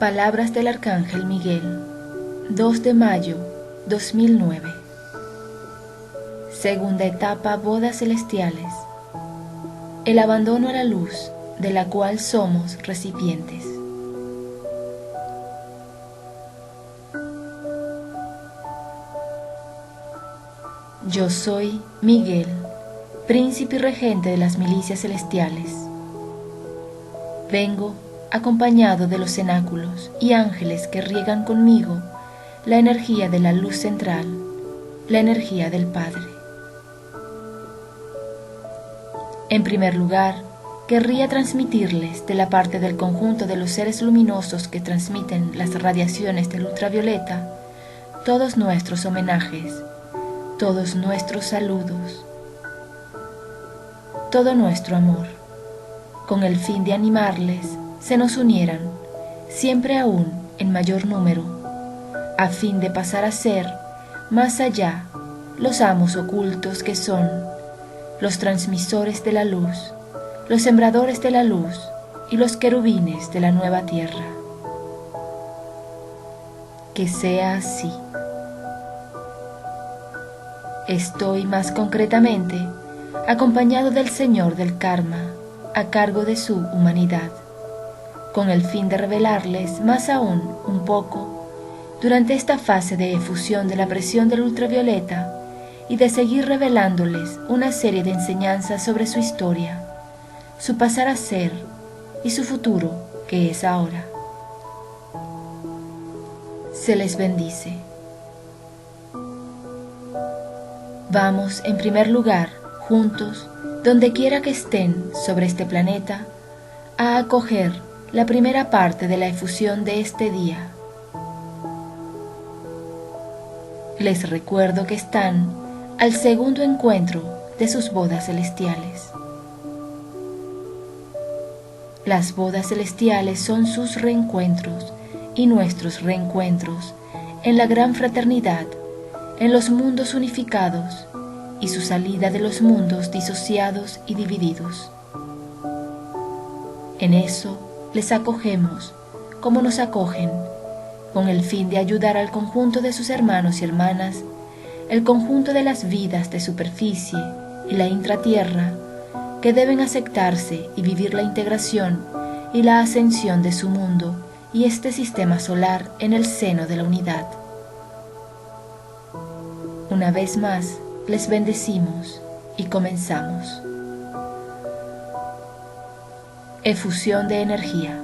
Palabras del Arcángel Miguel, 2 de mayo 2009. Segunda etapa, bodas celestiales. El abandono a la luz, de la cual somos recipientes. Yo soy Miguel, príncipe y regente de las milicias celestiales. Vengo acompañado de los cenáculos y ángeles que riegan conmigo la energía de la luz central, la energía del Padre. En primer lugar, querría transmitirles de la parte del conjunto de los seres luminosos que transmiten las radiaciones del ultravioleta, todos nuestros homenajes, todos nuestros saludos, todo nuestro amor, con el fin de animarles, se nos unieran, siempre aún en mayor número, a fin de pasar a ser, más allá, los amos ocultos que son, los transmisores de la luz, los sembradores de la luz y los querubines de la nueva tierra. Que sea así. Estoy más concretamente acompañado del Señor del Karma, a cargo de su humanidad, con el fin de revelarles más aún un poco durante esta fase de efusión de la presión del ultravioleta y de seguir revelándoles una serie de enseñanzas sobre su historia, su pasar a ser y su futuro que es ahora. Se les bendice. Vamos en primer lugar, juntos, donde quiera que estén sobre este planeta, a acoger la primera parte de la efusión de este día. Les recuerdo que están al segundo encuentro de sus bodas celestiales. Las bodas celestiales son sus reencuentros y nuestros reencuentros en la gran fraternidad, en los mundos unificados y su salida de los mundos disociados y divididos. En eso les acogemos como nos acogen, con el fin de ayudar al conjunto de sus hermanos y hermanas, el conjunto de las vidas de superficie y la intratierra, que deben aceptarse y vivir la integración y la ascensión de su mundo y este sistema solar en el seno de la unidad. Una vez más, les bendecimos y comenzamos. Efusión de energía.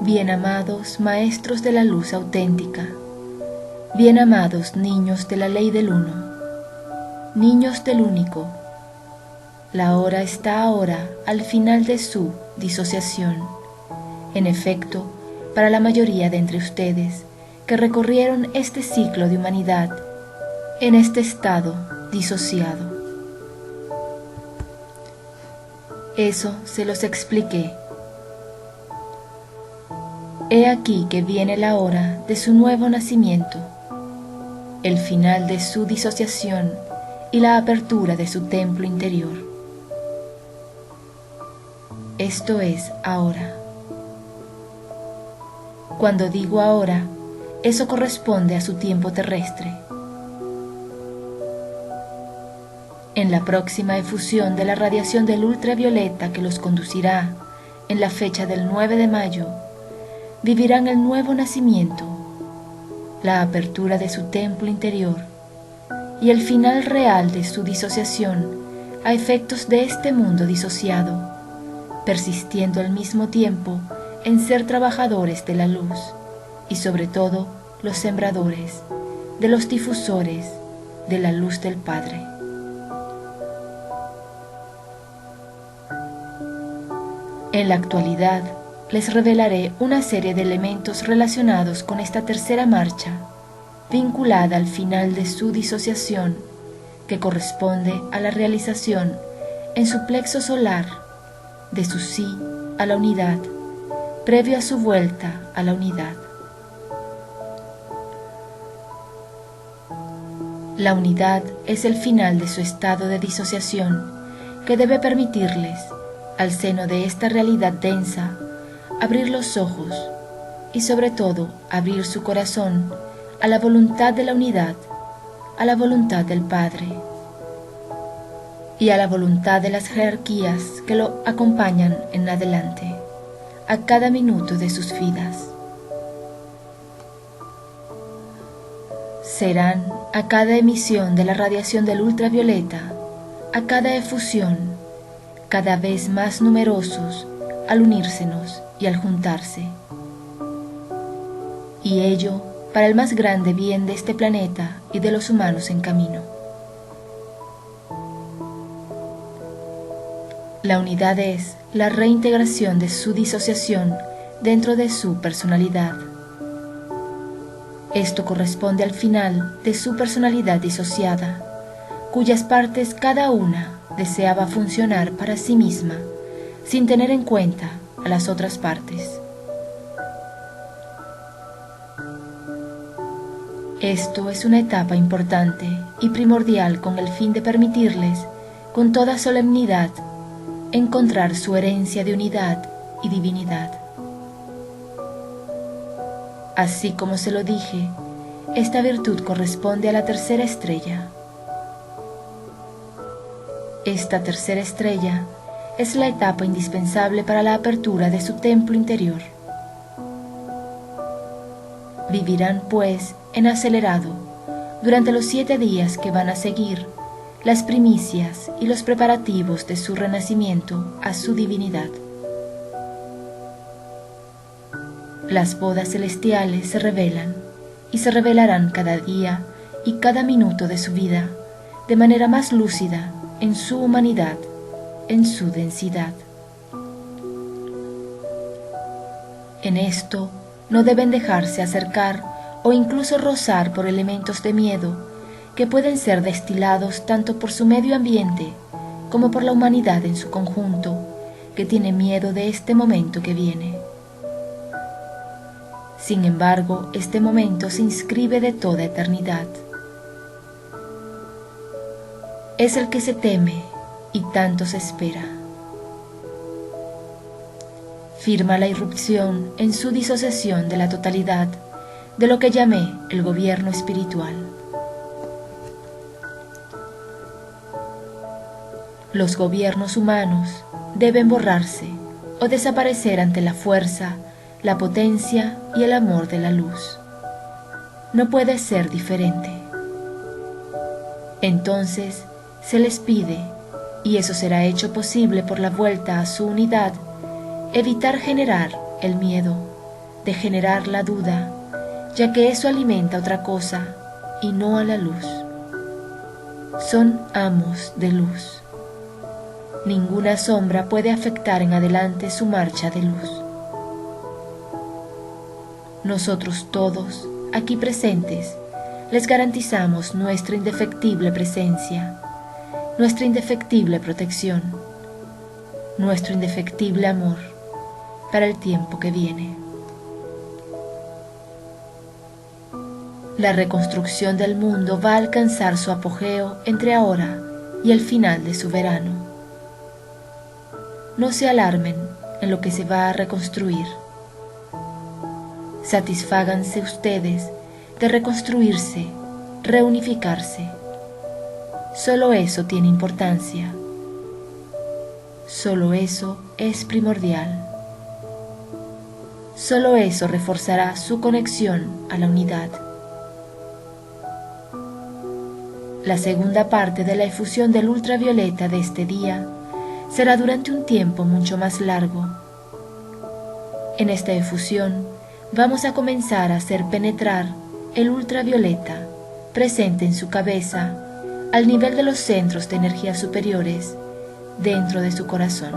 Bien amados maestros de la luz auténtica, bien amados niños de la ley del uno, niños del único, la hora está ahora al final de su disociación. En efecto, para la mayoría de entre ustedes que recorrieron este ciclo de humanidad en este estado disociado. Eso se los expliqué. He aquí que viene la hora de su nuevo nacimiento, el final de su disociación y la apertura de su templo interior. Esto es ahora. Cuando digo ahora, eso corresponde a su tiempo terrestre. En la próxima efusión de la radiación del ultravioleta que los conducirá en la fecha del 9 de mayo, vivirán el nuevo nacimiento, la apertura de su templo interior y el final real de su disociación a efectos de este mundo disociado, persistiendo al mismo tiempo en ser trabajadores de la luz y sobre todo los sembradores, de los difusores de la luz del Padre. En la actualidad les revelaré una serie de elementos relacionados con esta tercera marcha, vinculada al final de su disociación, que corresponde a la realización en su plexo solar de su sí a la unidad, previo a su vuelta a la unidad. La unidad es el final de su estado de disociación que debe permitirles, al seno de esta realidad densa, abrir los ojos y sobre todo abrir su corazón a la voluntad de la unidad, a la voluntad del Padre y a la voluntad de las jerarquías que lo acompañan en adelante, a cada minuto de sus vidas. Serán a cada emisión de la radiación del ultravioleta, a cada efusión, cada vez más numerosos al unírsenos y al juntarse. Y ello para el más grande bien de este planeta y de los humanos en camino. La unidad es la reintegración de su disociación dentro de su personalidad. Esto corresponde al final de su personalidad disociada, cuyas partes cada una deseaba funcionar para sí misma, sin tener en cuenta a las otras partes. Esto es una etapa importante y primordial con el fin de permitirles, con toda solemnidad, encontrar su herencia de unidad y divinidad. Así como se lo dije, esta virtud corresponde a la tercera estrella. Esta tercera estrella es la etapa indispensable para la apertura de su templo interior. Vivirán, pues, en acelerado, durante los 7 días que van a seguir, las primicias y los preparativos de su renacimiento a su divinidad. Las bodas celestiales se revelan y se revelarán cada día y cada minuto de su vida de manera más lúcida en su humanidad, en su densidad. En esto no deben dejarse acercar o incluso rozar por elementos de miedo que pueden ser destilados tanto por su medio ambiente como por la humanidad en su conjunto, que tiene miedo de este momento que viene. Sin embargo, este momento se inscribe de toda eternidad. Es el que se teme y tanto se espera. Firma la irrupción en su disociación de la totalidad de lo que llamé el gobierno espiritual. Los gobiernos humanos deben borrarse o desaparecer ante la fuerza, la potencia y el amor de la luz. No puede ser diferente. Entonces se les pide, y eso será hecho posible por la vuelta a su unidad, evitar generar el miedo, de generar la duda, ya que eso alimenta otra cosa y no a la luz. Son amos de luz. Ninguna sombra puede afectar en adelante su marcha de luz. Nosotros todos, aquí presentes, les garantizamos nuestra indefectible presencia, nuestra indefectible protección, nuestro indefectible amor para el tiempo que viene. La reconstrucción del mundo va a alcanzar su apogeo entre ahora y el final de su verano. No se alarmen en lo que se va a reconstruir. Satisfáganse ustedes de reconstruirse, reunificarse. Solo eso tiene importancia. Solo eso es primordial. Solo eso reforzará su conexión a la unidad. La segunda parte de la efusión del ultravioleta de este día será durante un tiempo mucho más largo. En esta efusión vamos a comenzar a hacer penetrar el ultravioleta presente en su cabeza al nivel de los centros de energía superiores dentro de su corazón.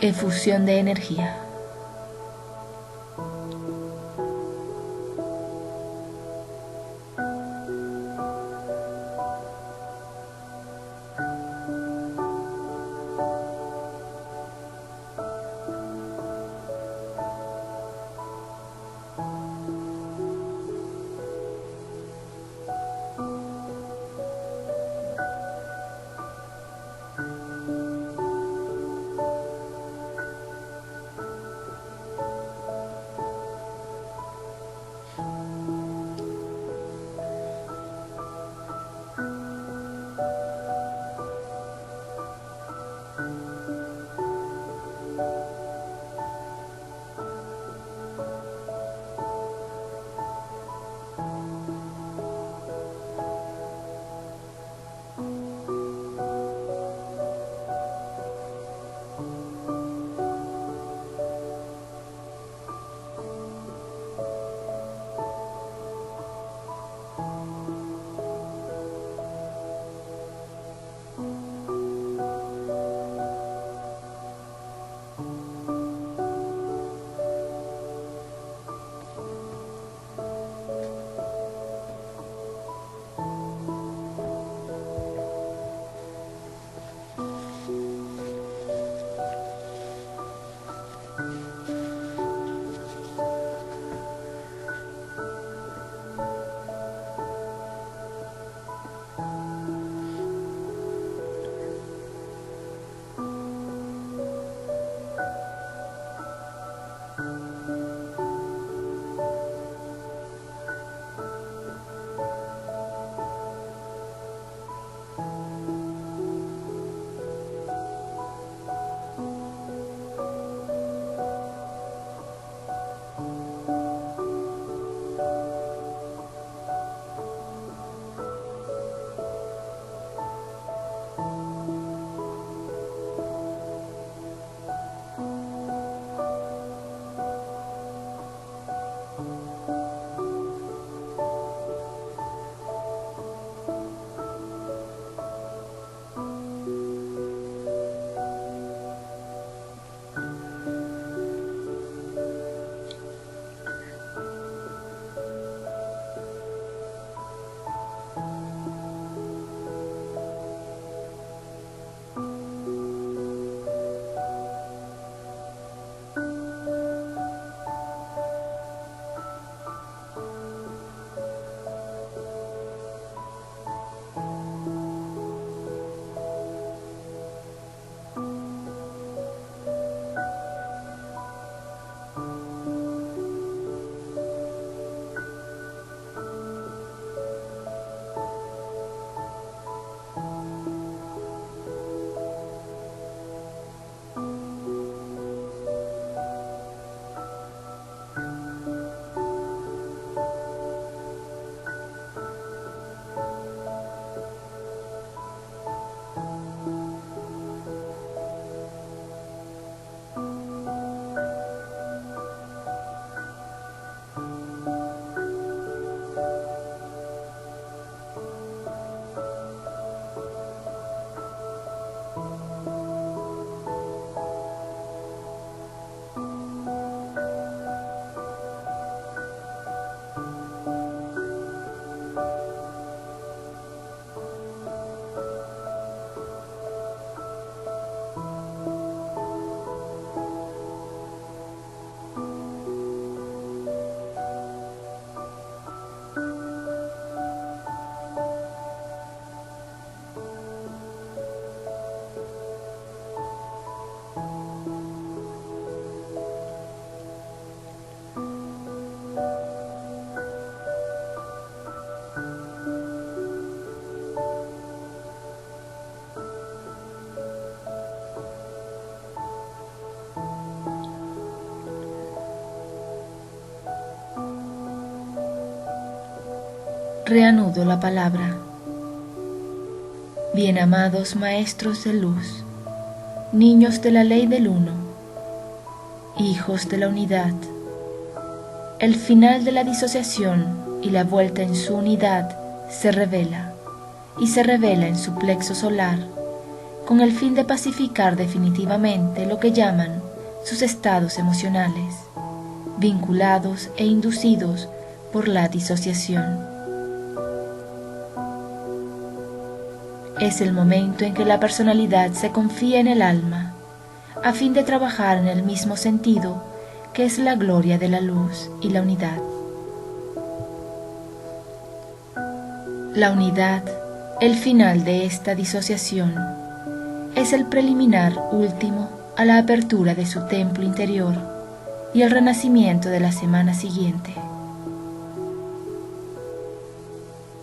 Efusión de energía. Reanudo la palabra. Bien amados maestros de luz, niños de la ley del uno, hijos de la unidad, el final de la disociación y la vuelta en su unidad se revela, y se revela en su plexo solar, con el fin de pacificar definitivamente lo que llaman sus estados emocionales, vinculados e inducidos por la disociación. Es el momento en que la personalidad se confía en el alma, a fin de trabajar en el mismo sentido que es la gloria de la luz y la unidad. La unidad, el final de esta disociación, es el preliminar último a la apertura de su templo interior y el renacimiento de la semana siguiente.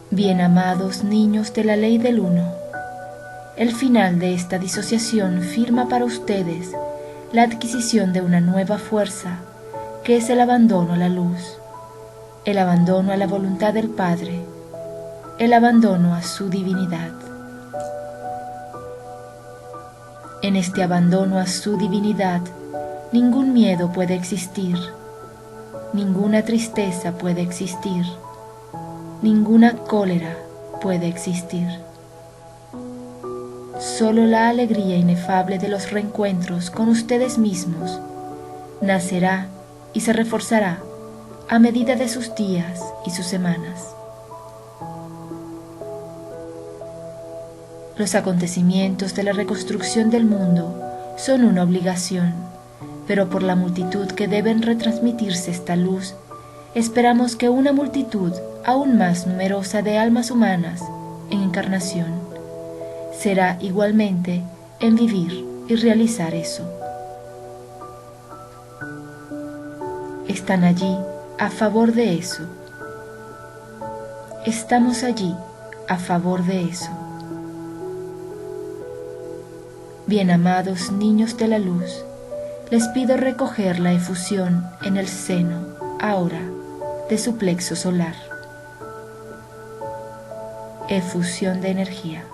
Bien amados niños de la ley del uno, el final de esta disociación firma para ustedes la adquisición de una nueva fuerza, que es el abandono a la luz, el abandono a la voluntad del Padre, el abandono a su divinidad. En este abandono a su divinidad, ningún miedo puede existir, ninguna tristeza puede existir, ninguna cólera puede existir. Solo la alegría inefable de los reencuentros con ustedes mismos nacerá y se reforzará a medida de sus días y sus semanas. Los acontecimientos de la reconstrucción del mundo son una obligación, pero por la multitud que deben retransmitirse esta luz, esperamos que una multitud aún más numerosa de almas humanas en encarnación será igualmente en vivir y realizar eso. Están allí a favor de eso. Estamos allí a favor de eso. Bien amados niños de la luz, les pido recoger la efusión en el seno, ahora, de su plexo solar. Efusión de energía.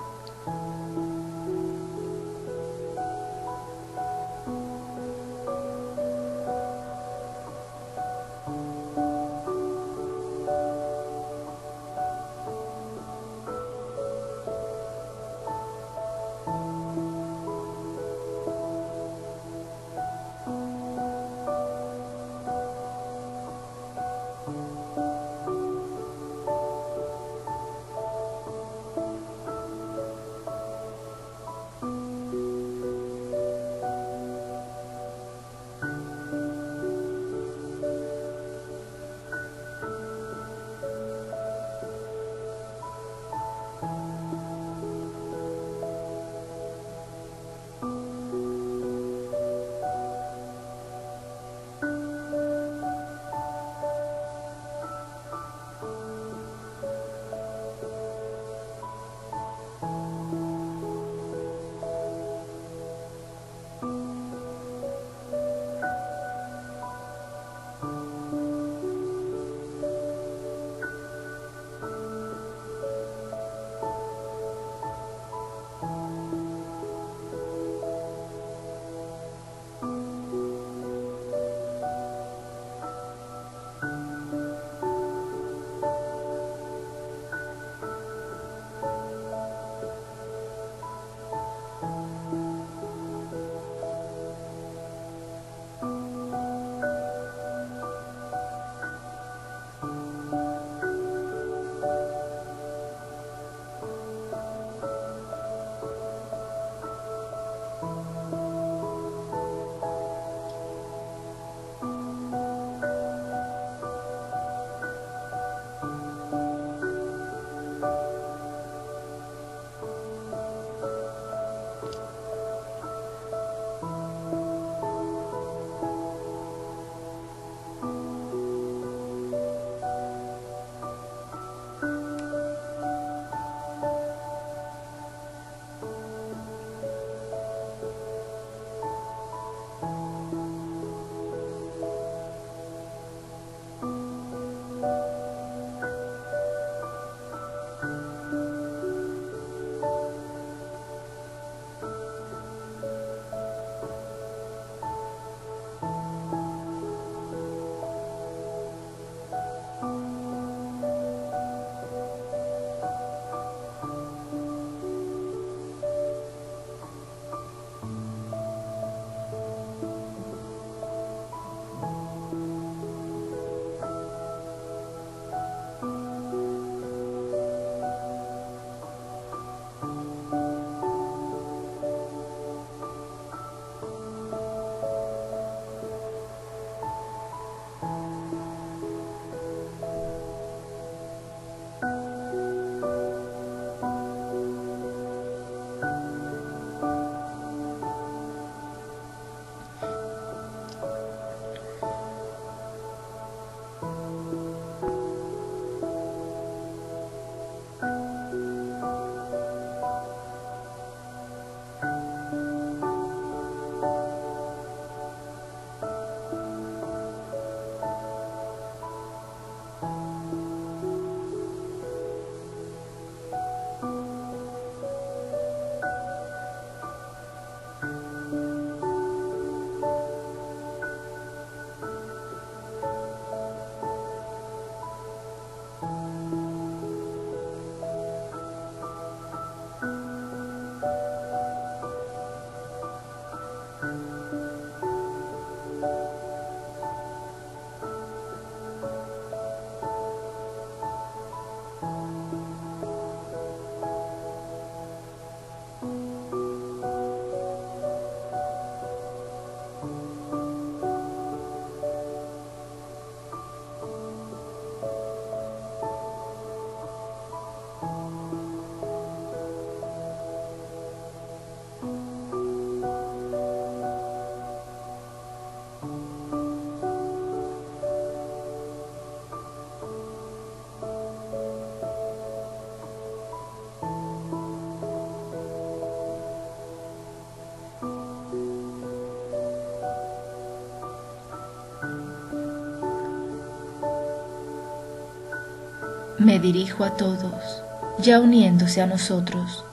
Me dirijo a todos, ya uniéndose a nosotros,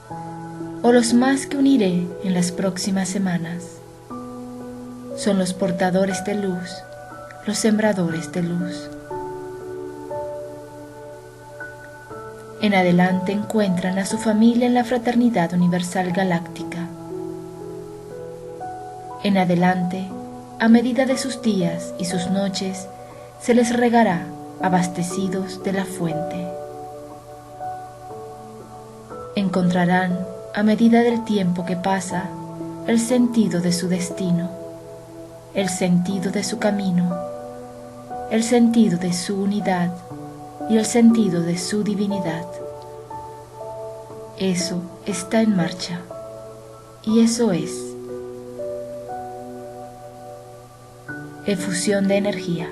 o los más que uniré en las próximas semanas. Son los portadores de luz, los sembradores de luz. En adelante encuentran a su familia en la Fraternidad Universal Galáctica. En adelante, a medida de sus días y sus noches, se les regará abastecidos de la fuente. Encontrarán, a medida del tiempo que pasa, el sentido de su destino, el sentido de su camino, el sentido de su unidad y el sentido de su divinidad. Eso está en marcha, y eso es efusión de energía.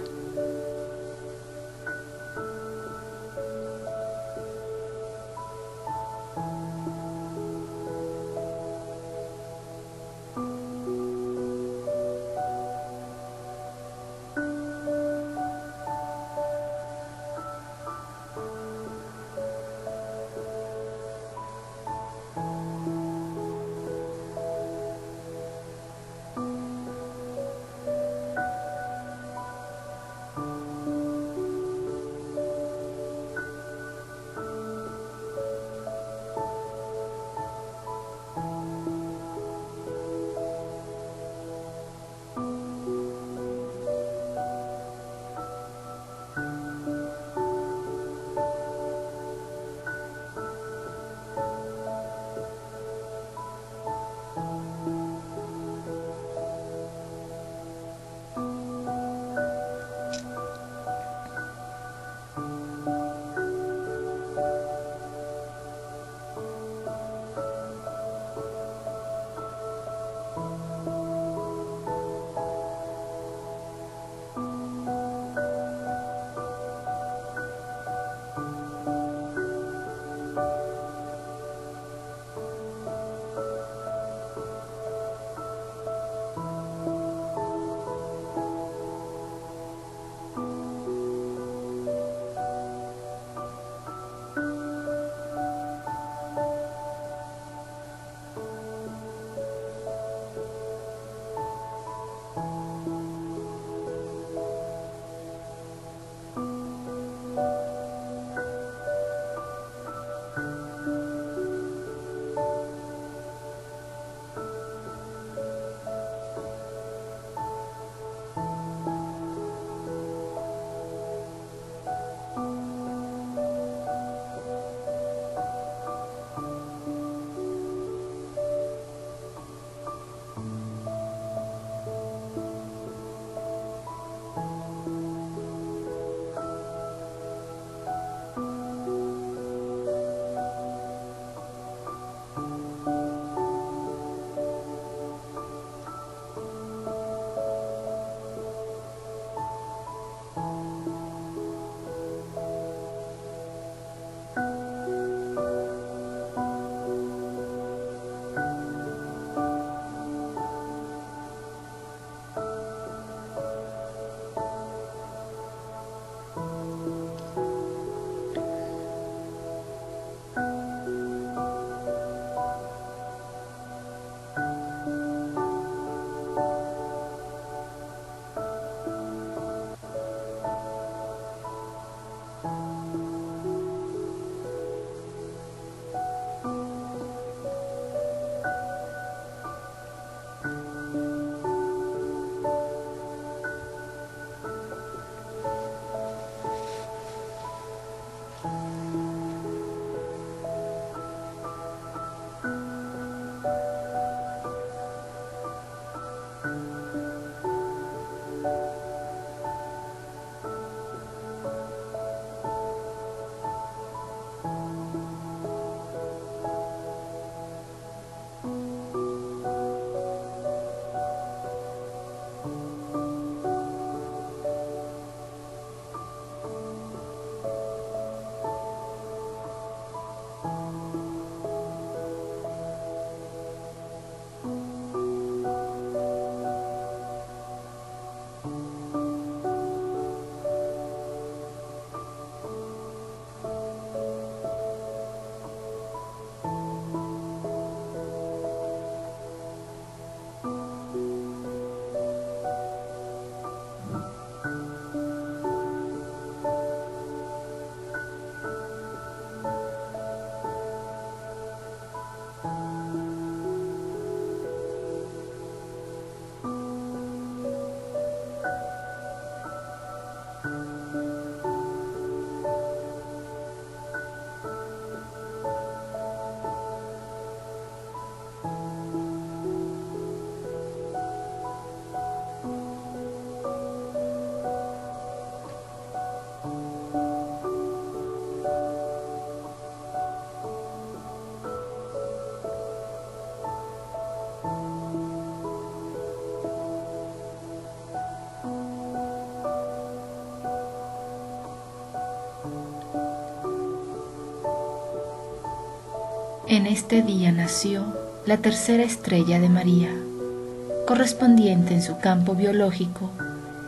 En este día nació la tercera estrella de María, correspondiente en su campo biológico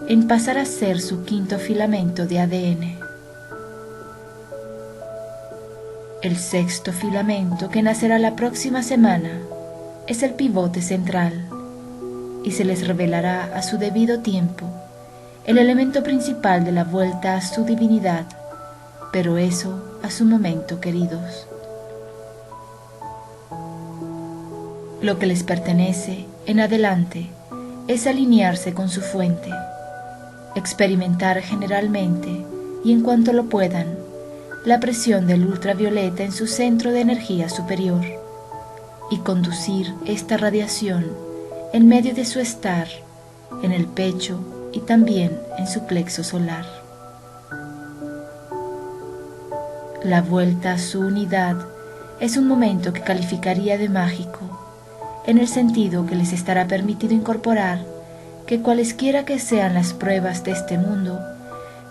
en pasar a ser su quinto filamento de ADN. El sexto filamento, que nacerá la próxima semana, es el pivote central y se les revelará a su debido tiempo el elemento principal de la vuelta a su divinidad, pero eso a su momento, queridos. Lo que les pertenece en adelante es alinearse con su fuente, experimentar generalmente y en cuanto lo puedan la presión del ultravioleta en su centro de energía superior y conducir esta radiación en medio de su estar, en el pecho y también en su plexo solar. La vuelta a su unidad es un momento que calificaría de mágico, en el sentido que les estará permitido incorporar que cualesquiera que sean las pruebas de este mundo,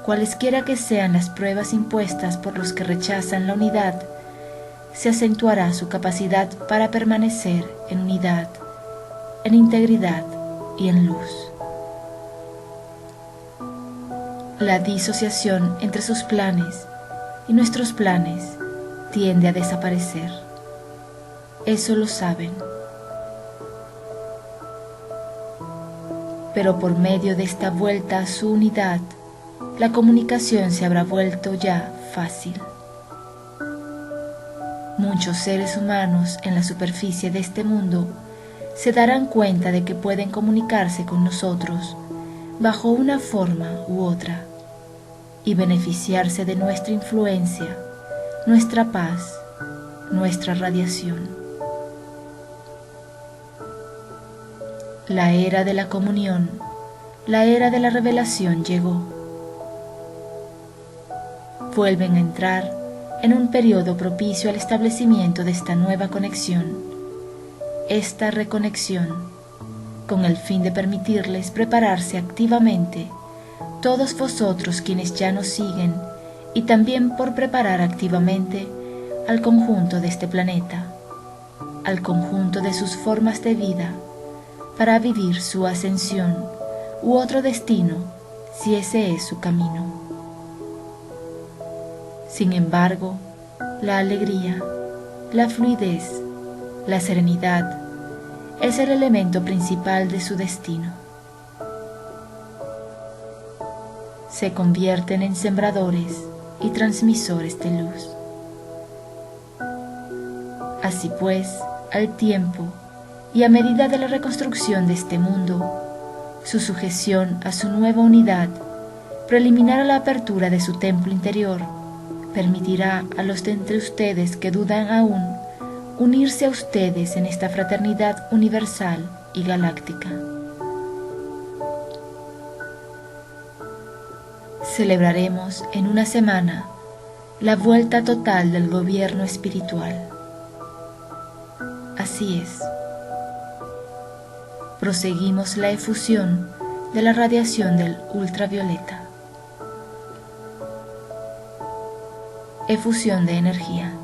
cualesquiera que sean las pruebas impuestas por los que rechazan la unidad, se acentuará su capacidad para permanecer en unidad, en integridad y en luz. La disociación entre sus planes y nuestros planes tiende a desaparecer. Eso lo saben. Pero por medio de esta vuelta a su unidad, la comunicación se habrá vuelto ya fácil. Muchos seres humanos en la superficie de este mundo se darán cuenta de que pueden comunicarse con nosotros bajo una forma u otra y beneficiarse de nuestra influencia, nuestra paz, nuestra radiación. La era de la comunión, la era de la revelación llegó. Vuelven a entrar en un periodo propicio al establecimiento de esta nueva conexión, esta reconexión, con el fin de permitirles prepararse activamente, todos vosotros quienes ya nos siguen, y también por preparar activamente al conjunto de este planeta, al conjunto de sus formas de vida, para vivir su ascensión u otro destino, si ese es su camino. Sin embargo, la alegría, la fluidez, la serenidad es el elemento principal de su destino. Se convierten en sembradores y transmisores de luz. Así pues, al tiempo y a medida de la reconstrucción de este mundo, su sujeción a su nueva unidad, preliminar a la apertura de su templo interior, permitirá a los de entre ustedes que dudan aún unirse a ustedes en esta fraternidad universal y galáctica. Celebraremos en una semana la vuelta total del gobierno espiritual. Así es. Proseguimos la efusión de la radiación del ultravioleta. Efusión de energía.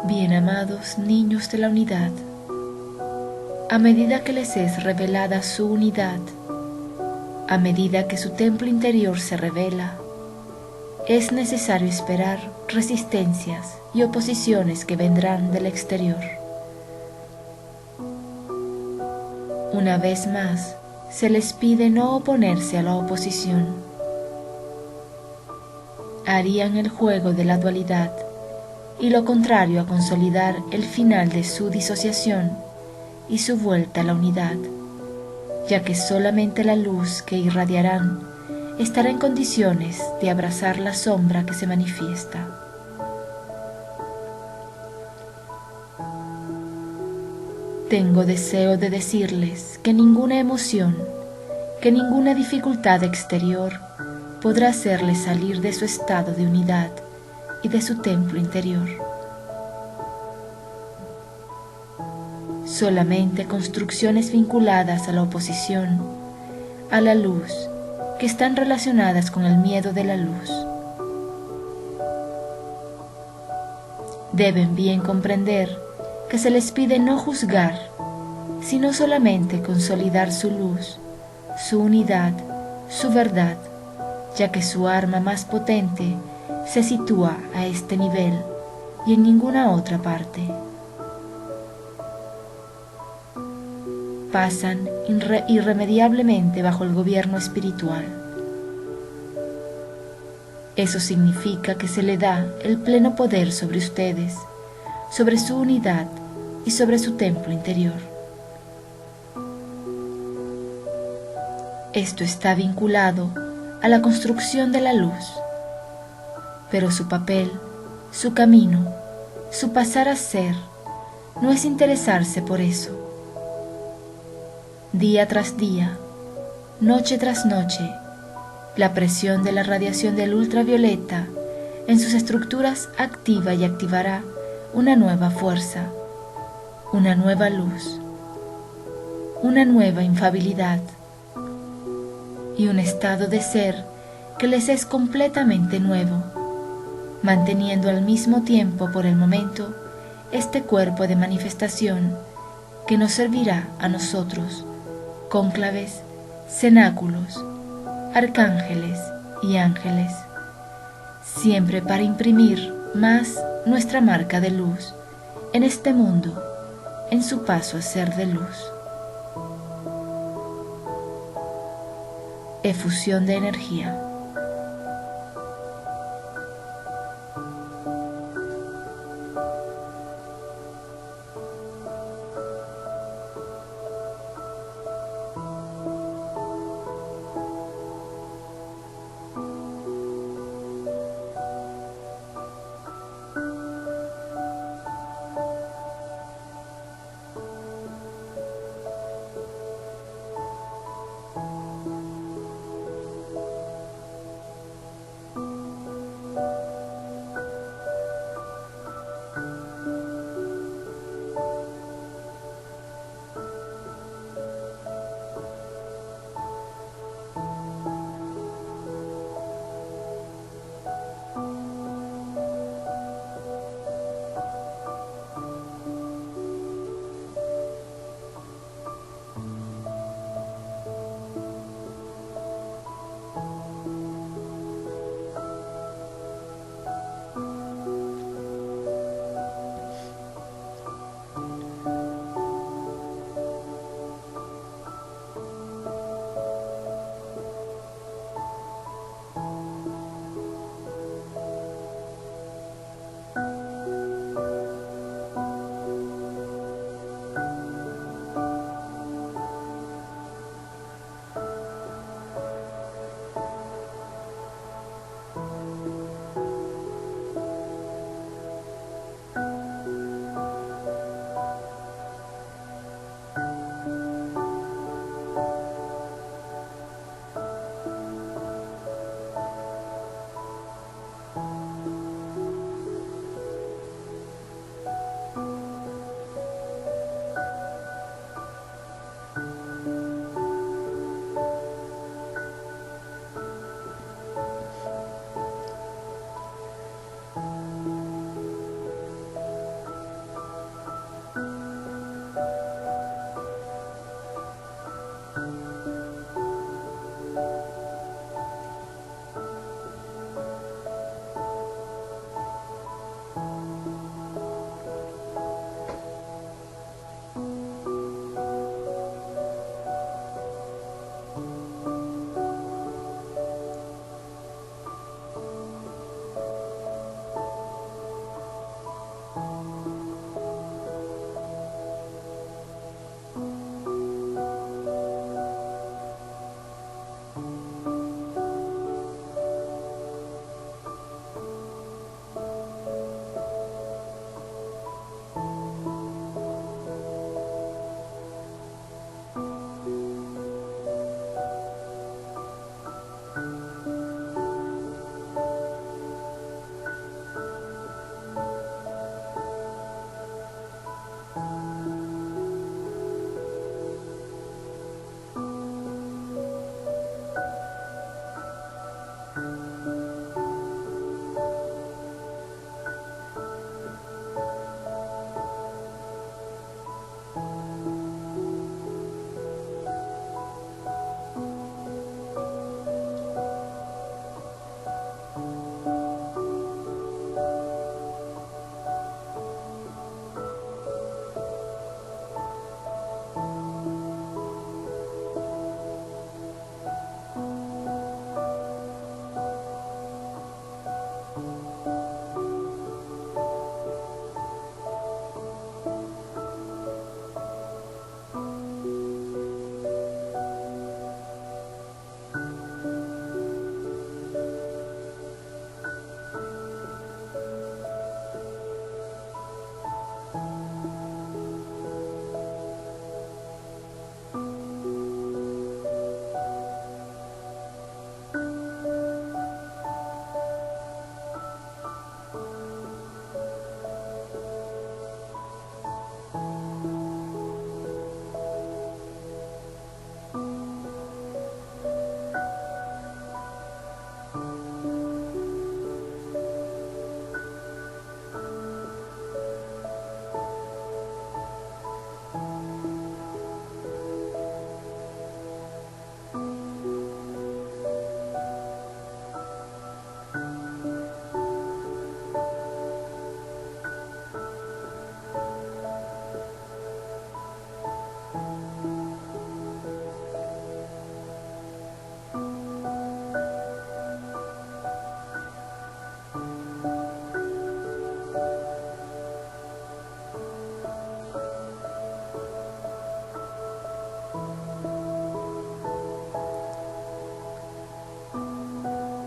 Bien amados niños de la unidad, a medida que les es revelada su unidad, a medida que su templo interior se revela, es necesario esperar resistencias y oposiciones que vendrán del exterior. Una vez más, se les pide no oponerse a la oposición. Harían el juego de la dualidad y lo contrario a consolidar el final de su disociación y su vuelta a la unidad, ya que solamente la luz que irradiarán estará en condiciones de abrazar la sombra que se manifiesta. Tengo deseo de decirles que ninguna emoción, que ninguna dificultad exterior podrá hacerles salir de su estado de unidad y de su templo interior. Solamente construcciones vinculadas a la oposición, a la luz, que están relacionadas con el miedo de la luz. Deben bien comprender que se les pide no juzgar, sino solamente consolidar su luz, su unidad, su verdad, ya que su arma más potente se sitúa a este nivel y en ninguna otra parte. Pasan irremediablemente bajo el gobierno espiritual. Eso significa que se le da el pleno poder sobre ustedes, sobre su unidad y sobre su templo interior. Esto está vinculado a la construcción de la luz, pero su papel, su camino, su pasar a ser, no es interesarse por eso. Día tras día, noche tras noche, la presión de la radiación del ultravioleta en sus estructuras activa y activará una nueva fuerza, una nueva luz, una nueva infalibilidad y un estado de ser que les es completamente nuevo, manteniendo al mismo tiempo por el momento este cuerpo de manifestación que nos servirá a nosotros, cónclaves, cenáculos, arcángeles y ángeles, siempre para imprimir más nuestra marca de luz en este mundo, en su paso a ser de luz. Efusión de energía.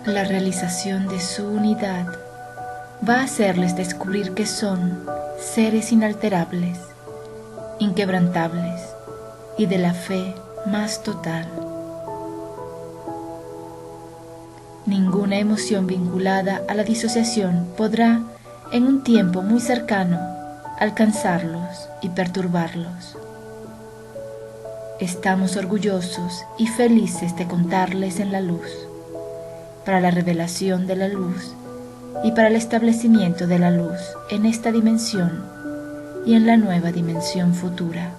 La realización de su unidad va a hacerles descubrir que son seres inalterables, inquebrantables y de la fe más total. Ninguna emoción vinculada a la disociación podrá, en un tiempo muy cercano, alcanzarlos y perturbarlos. Estamos orgullosos y felices de contarles en la luz, para la revelación de la luz y para el establecimiento de la luz en esta dimensión y en la nueva dimensión futura.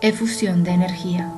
Efusión de energía.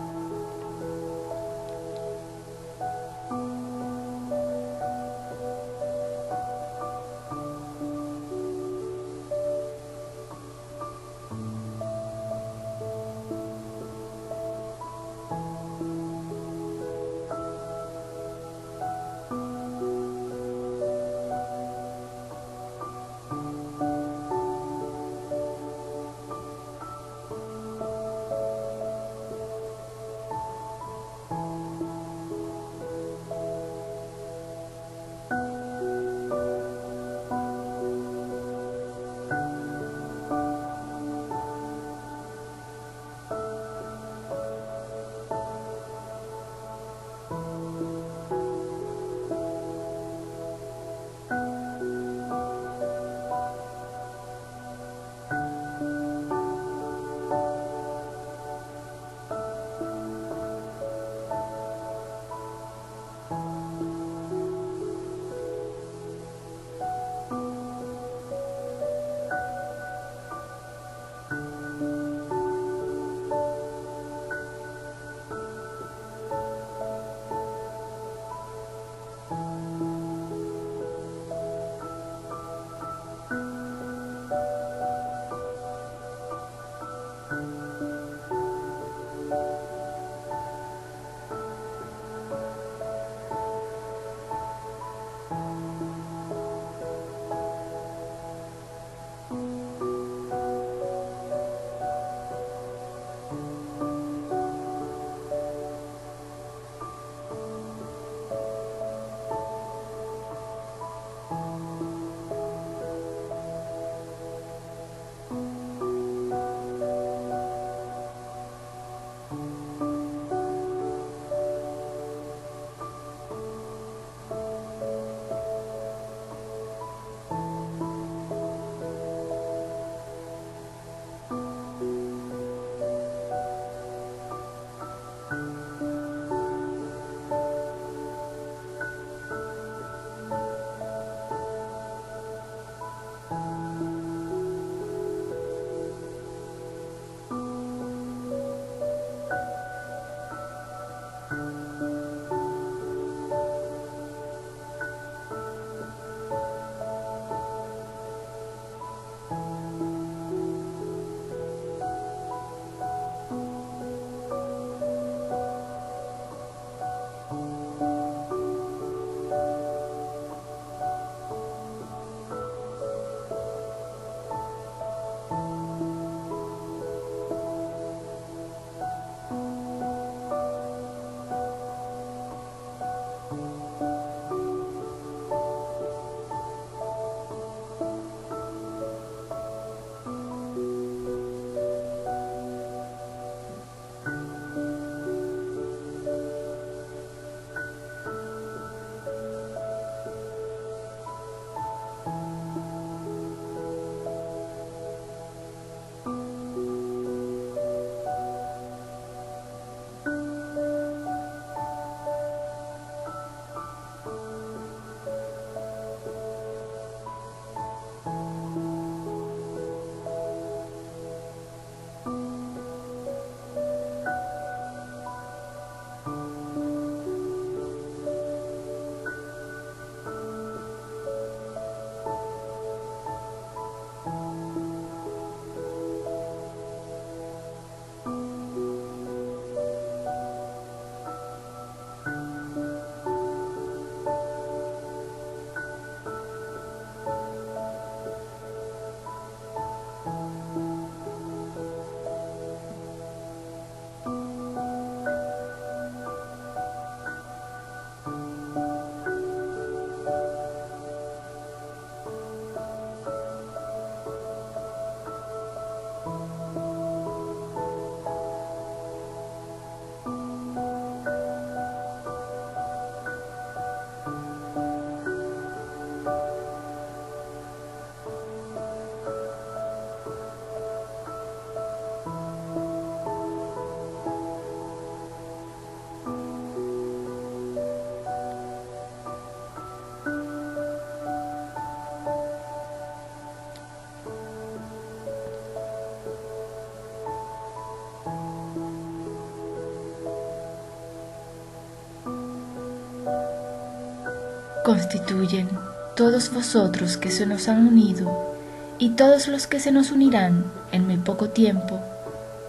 constituyen todos vosotros que se nos han unido y todos los que se nos unirán en muy poco tiempo,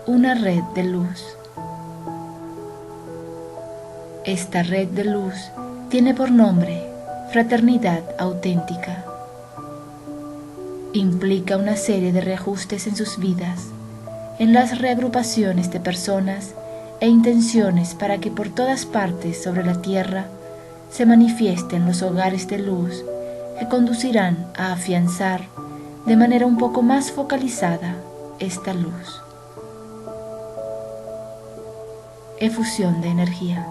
una red de luz. Esta red de luz tiene por nombre Fraternidad Auténtica. Implica una serie de reajustes en sus vidas, en las reagrupaciones de personas e intenciones para que por todas partes sobre la tierra se manifiesten los hogares de luz que conducirán a afianzar de manera un poco más focalizada esta luz. Efusión de energía.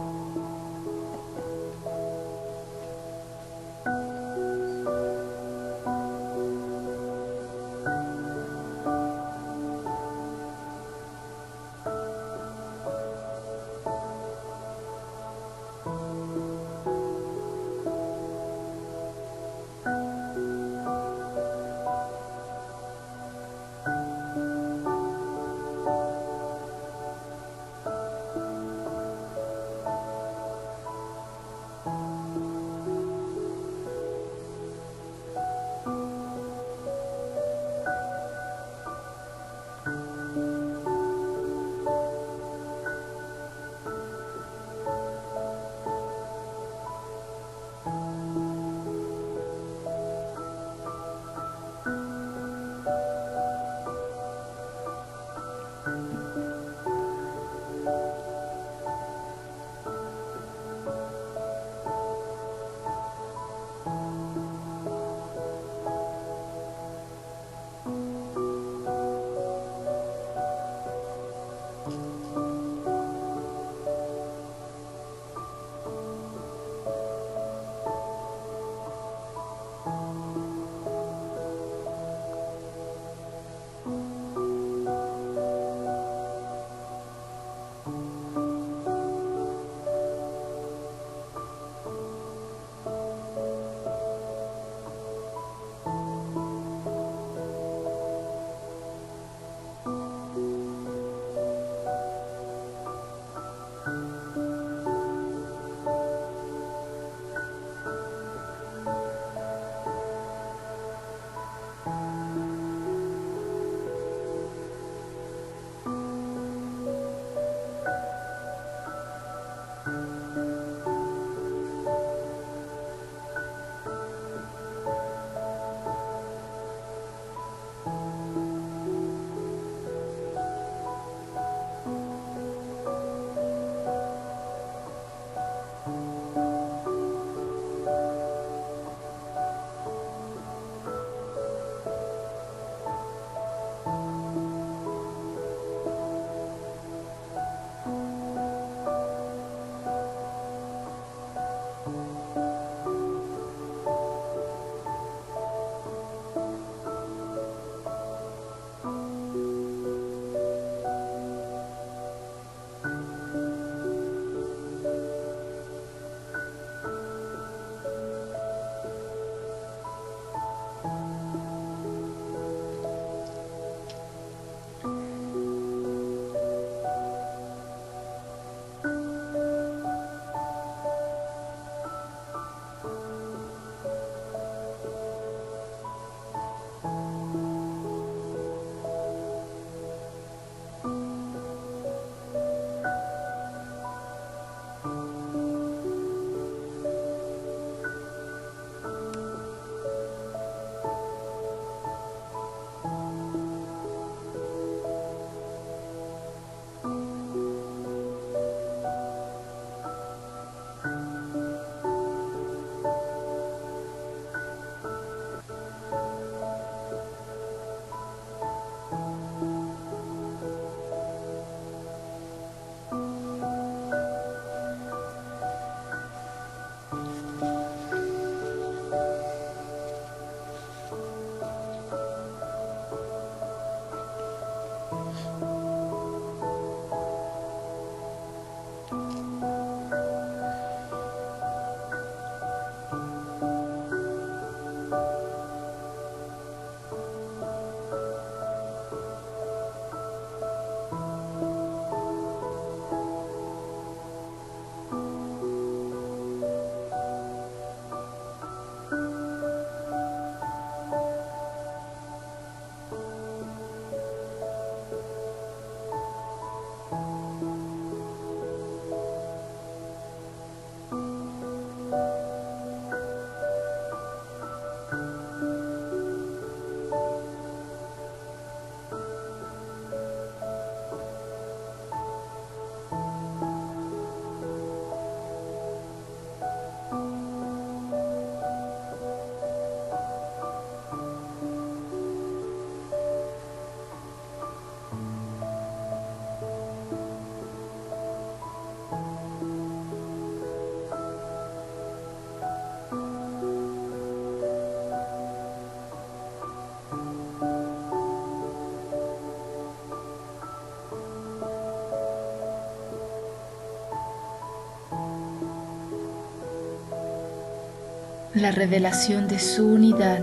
La revelación de su unidad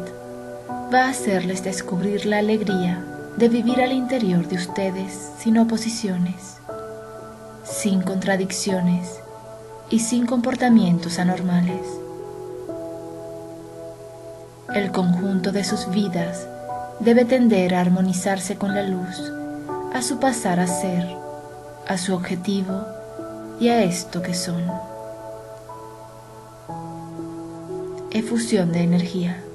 va a hacerles descubrir la alegría de vivir al interior de ustedes sin oposiciones, sin contradicciones y sin comportamientos anormales. El conjunto de sus vidas debe tender a armonizarse con la luz, a su pasar a ser, a su objetivo y a esto que son. Efusión de energía.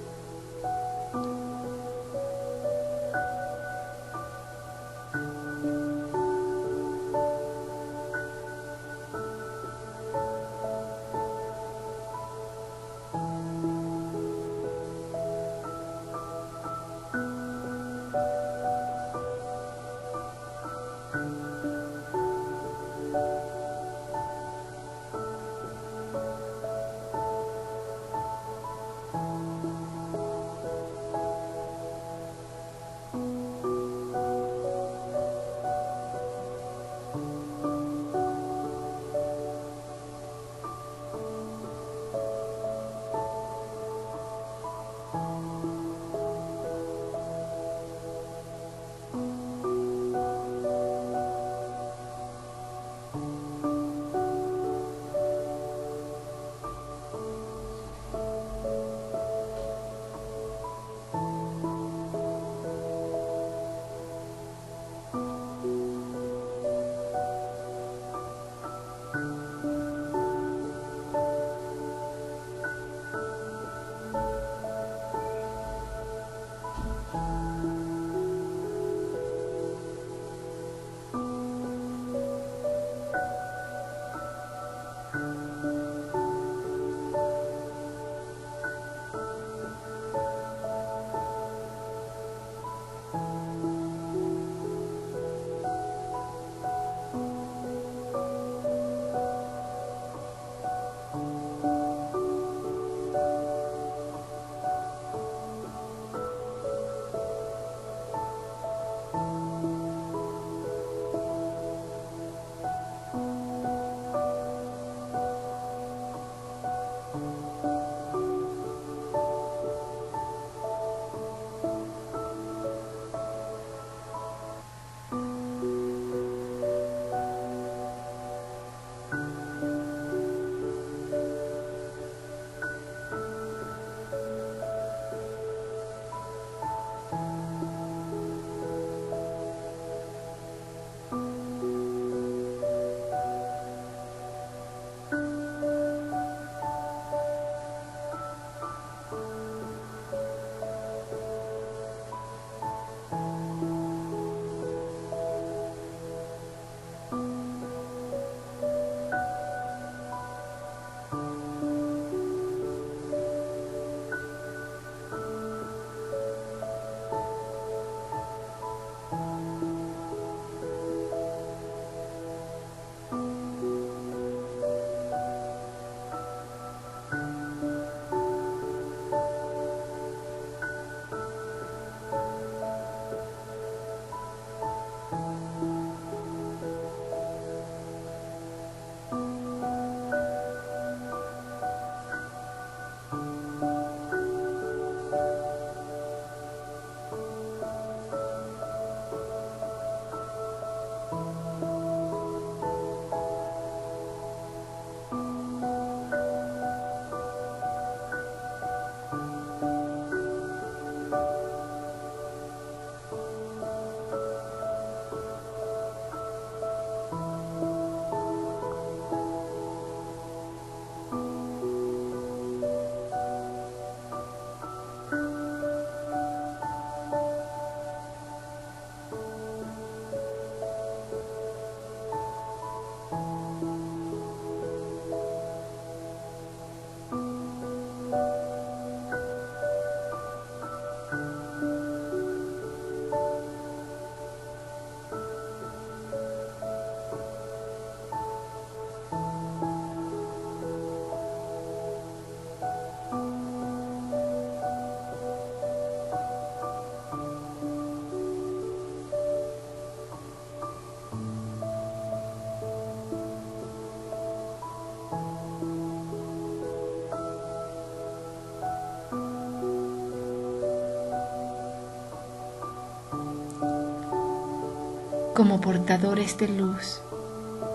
como portadores de luz,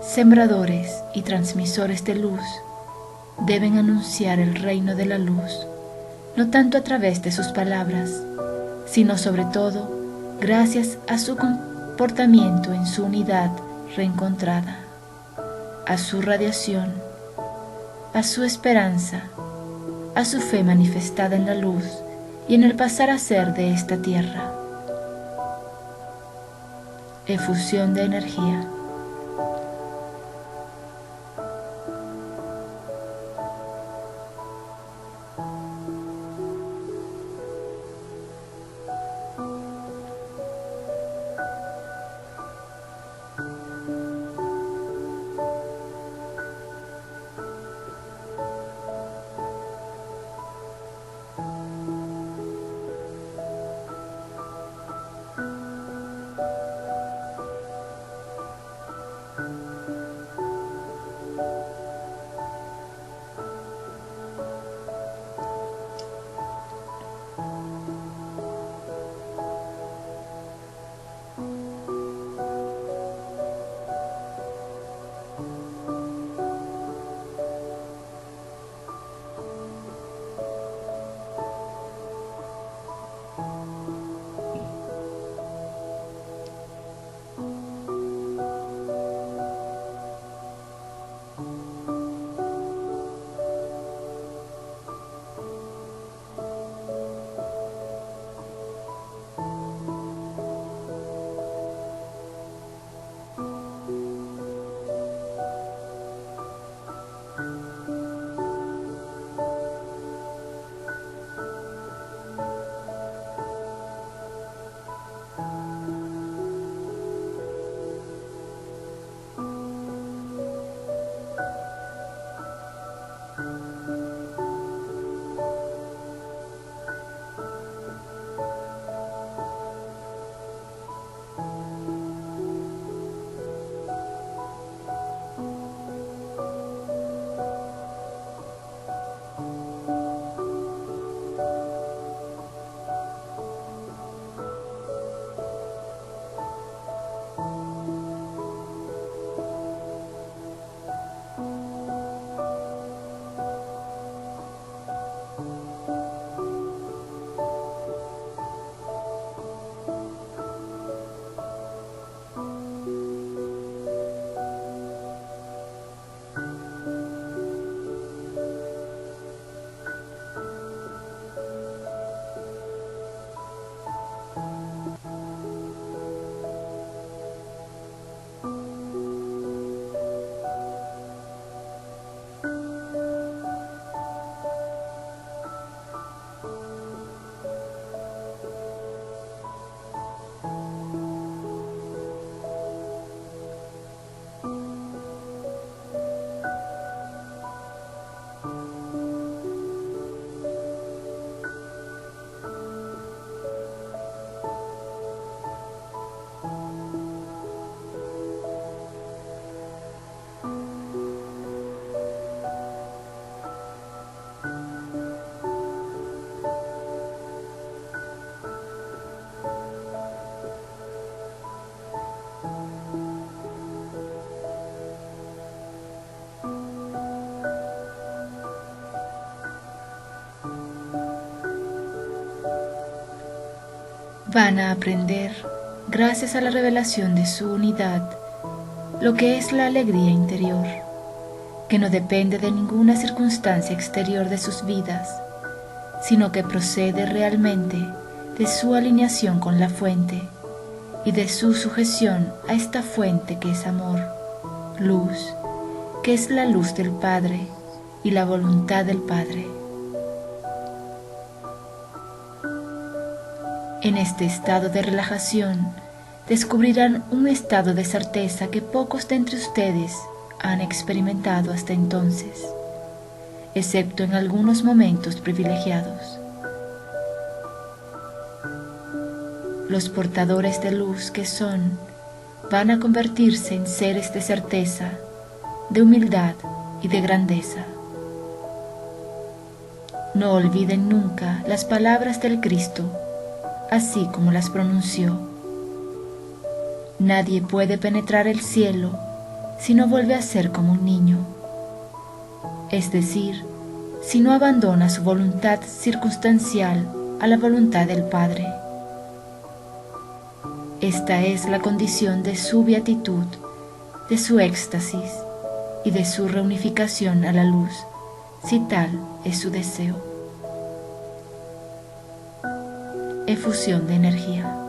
sembradores y transmisores de luz, deben anunciar el reino de la luz, no tanto a través de sus palabras, sino sobre todo gracias a su comportamiento en su unidad reencontrada, a su radiación, a su esperanza, a su fe manifestada en la luz y en el pasar a ser de esta tierra. Efusión de energía. Van a aprender, gracias a la revelación de su unidad, lo que es la alegría interior, que no depende de ninguna circunstancia exterior de sus vidas, sino que procede realmente de su alineación con la fuente y de su sujeción a esta fuente que es amor, luz, que es la luz del Padre y la voluntad del Padre. En este estado de relajación, descubrirán un estado de certeza que pocos de entre ustedes han experimentado hasta entonces, excepto en algunos momentos privilegiados. Los portadores de luz que son, van a convertirse en seres de certeza, de humildad y de grandeza. No olviden nunca las palabras del Cristo, así como las pronunció. Nadie puede penetrar el cielo si no vuelve a ser como un niño, es decir, si no abandona su voluntad circunstancial a la voluntad del Padre. Esta es la condición de su beatitud, de su éxtasis y de su reunificación a la luz, si tal es su deseo. Efusión de energía.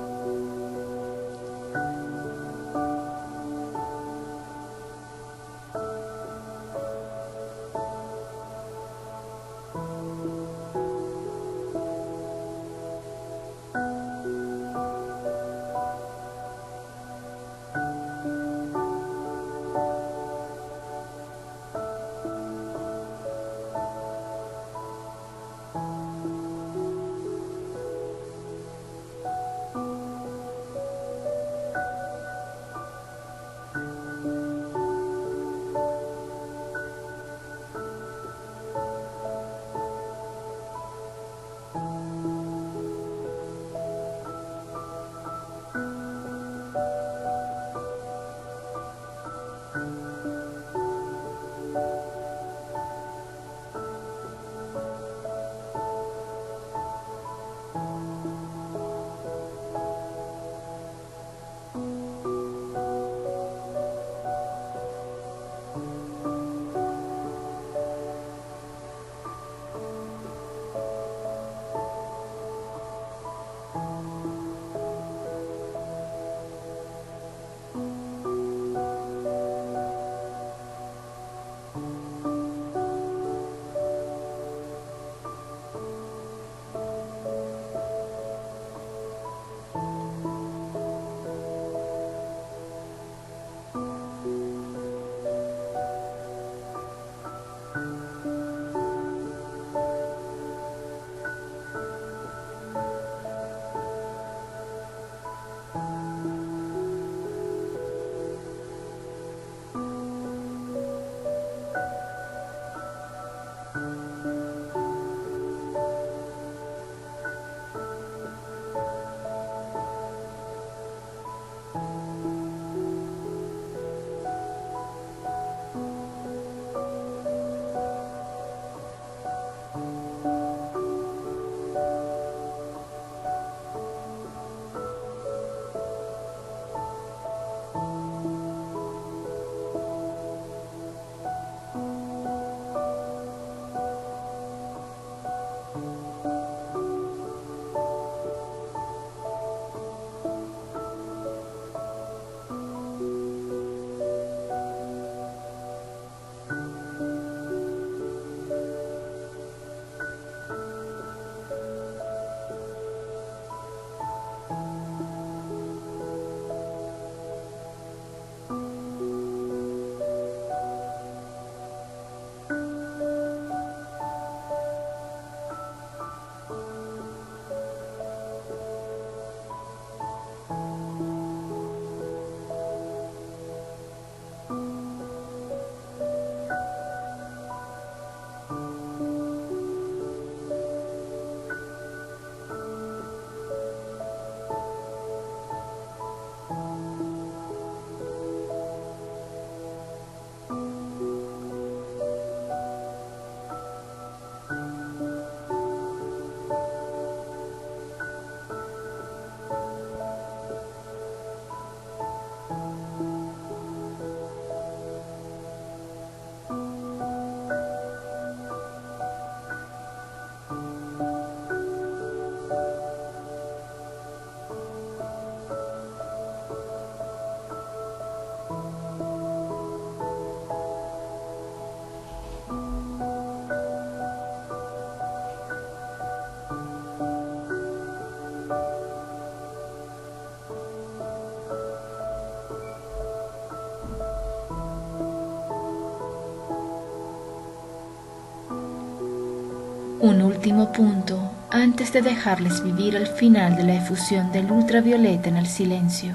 Un último punto antes de dejarles vivir el final de la efusión del ultravioleta en el silencio.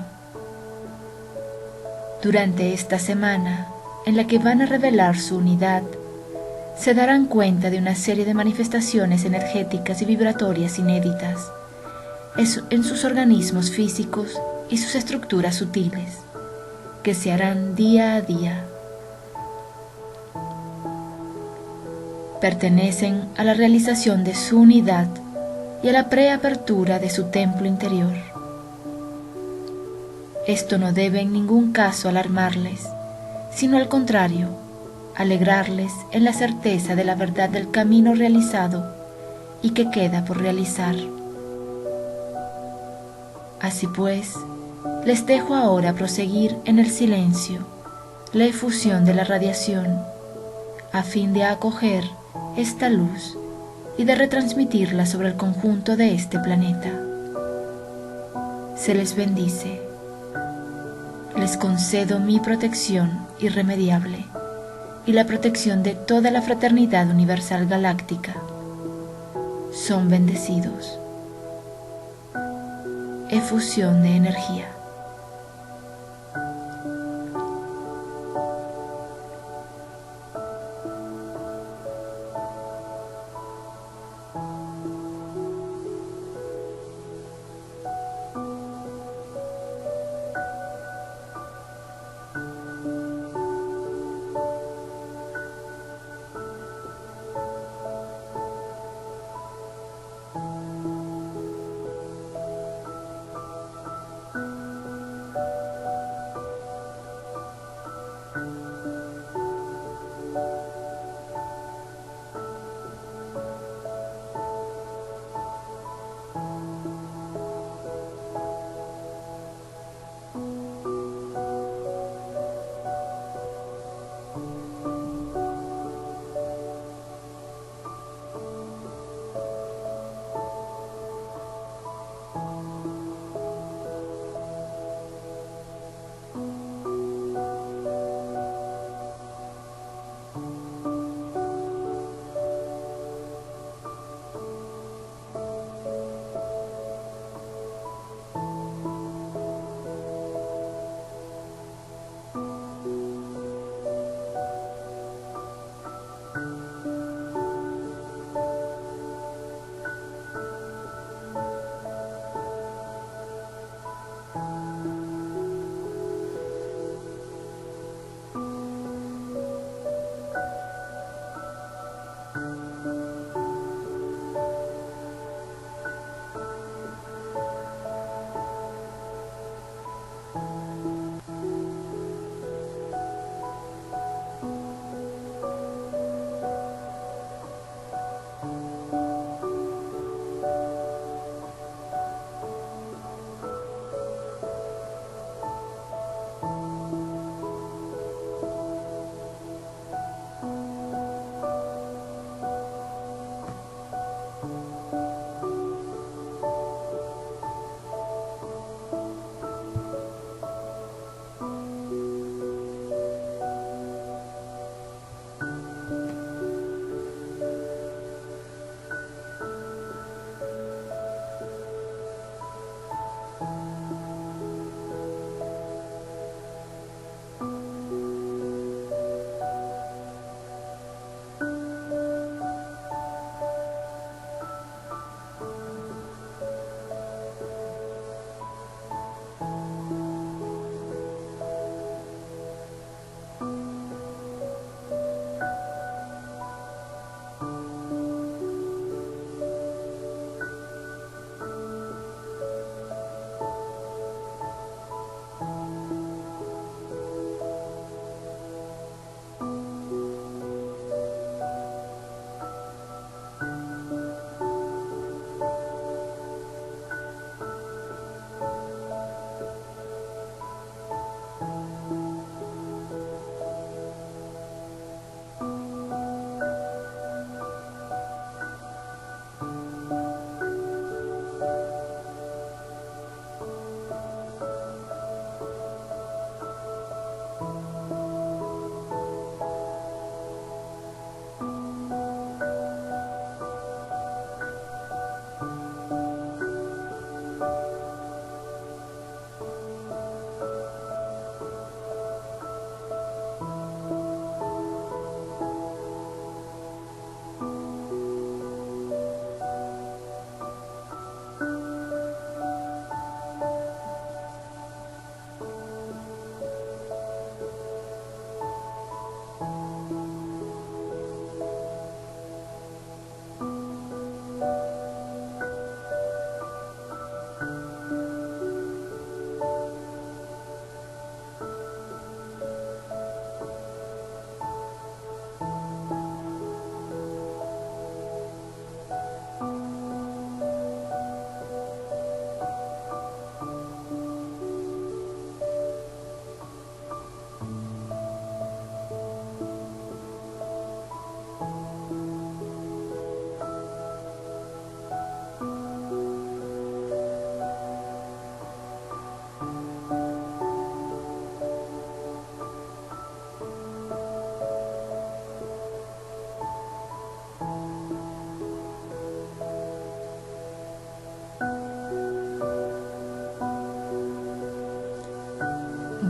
Durante esta semana, en la que van a revelar su unidad, se darán cuenta de una serie de manifestaciones energéticas y vibratorias inéditas en sus organismos físicos y sus estructuras sutiles, que se harán día a día. Pertenecen a la realización de su unidad y a la preapertura de su templo interior. Esto no debe en ningún caso alarmarles, sino al contrario, alegrarles en la certeza de la verdad del camino realizado y que queda por realizar. Así pues, les dejo ahora proseguir en el silencio la efusión de la radiación, a fin de acoger esta luz y de retransmitirla sobre el conjunto de este planeta. Se les bendice. Les concedo mi protección irremediable y la protección de toda la fraternidad universal galáctica. Son bendecidos. Efusión de energía.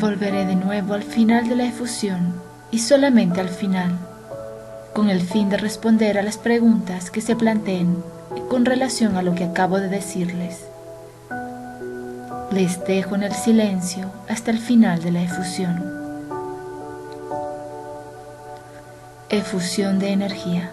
Volveré de nuevo al final de la efusión y solamente al final, con el fin de responder a las preguntas que se planteen con relación a lo que acabo de decirles. Les dejo en el silencio hasta el final de la efusión. Efusión de energía.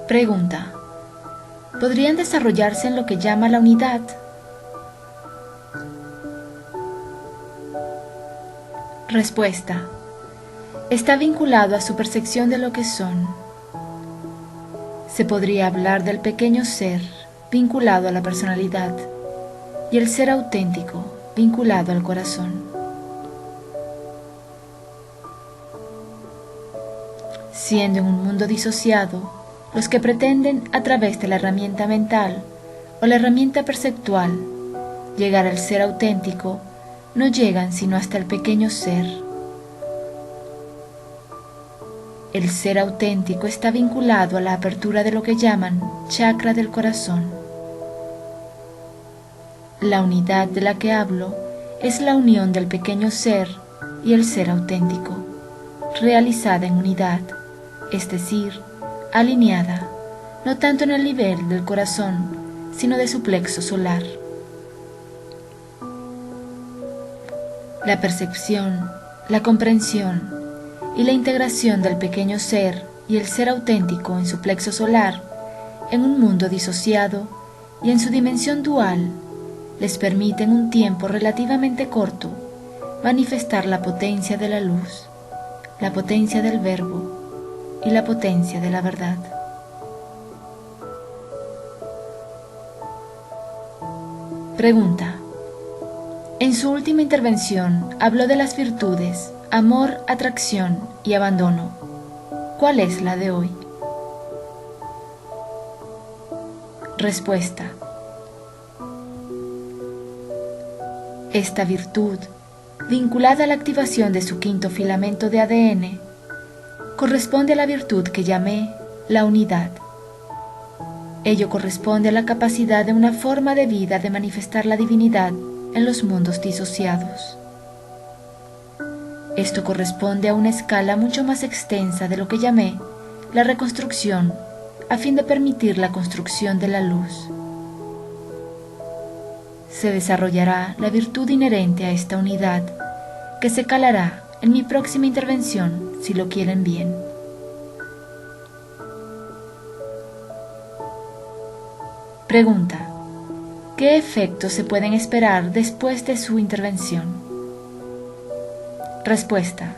Pregunta: ¿podrían desarrollarse en lo que llama la unidad? Respuesta: está vinculado a su percepción de lo que son. Se podría hablar del pequeño ser vinculado a la personalidad y el ser auténtico vinculado al corazón. Siendo en un mundo disociado, los que pretenden a través de la herramienta mental o la herramienta perceptual llegar al ser auténtico, no llegan sino hasta el pequeño ser. El ser auténtico está vinculado a la apertura de lo que llaman chakra del corazón. La unidad de la que hablo es la unión del pequeño ser y el ser auténtico, realizada en unidad, es decir, alineada, no tanto en el nivel del corazón, sino de su plexo solar. La percepción, la comprensión y la integración del pequeño ser y el ser auténtico en su plexo solar, en un mundo disociado y en su dimensión dual, les permite en un tiempo relativamente corto manifestar la potencia de la luz, la potencia del verbo y la potencia de la verdad. Pregunta: en su última intervención habló de las virtudes amor, atracción y abandono. ¿Cuál es la de hoy? Respuesta: esta virtud, vinculada a la activación de su quinto filamento de ADN, corresponde a la virtud que llamé la unidad. Ello corresponde a la capacidad de una forma de vida de manifestar la divinidad en los mundos disociados. Esto corresponde a una escala mucho más extensa de lo que llamé la reconstrucción, a fin de permitir la construcción de la luz. Se desarrollará la virtud inherente a esta unidad, que se calará en mi próxima intervención, si lo quieren bien. Pregunta: ¿qué efectos se pueden esperar después de su intervención? Respuesta: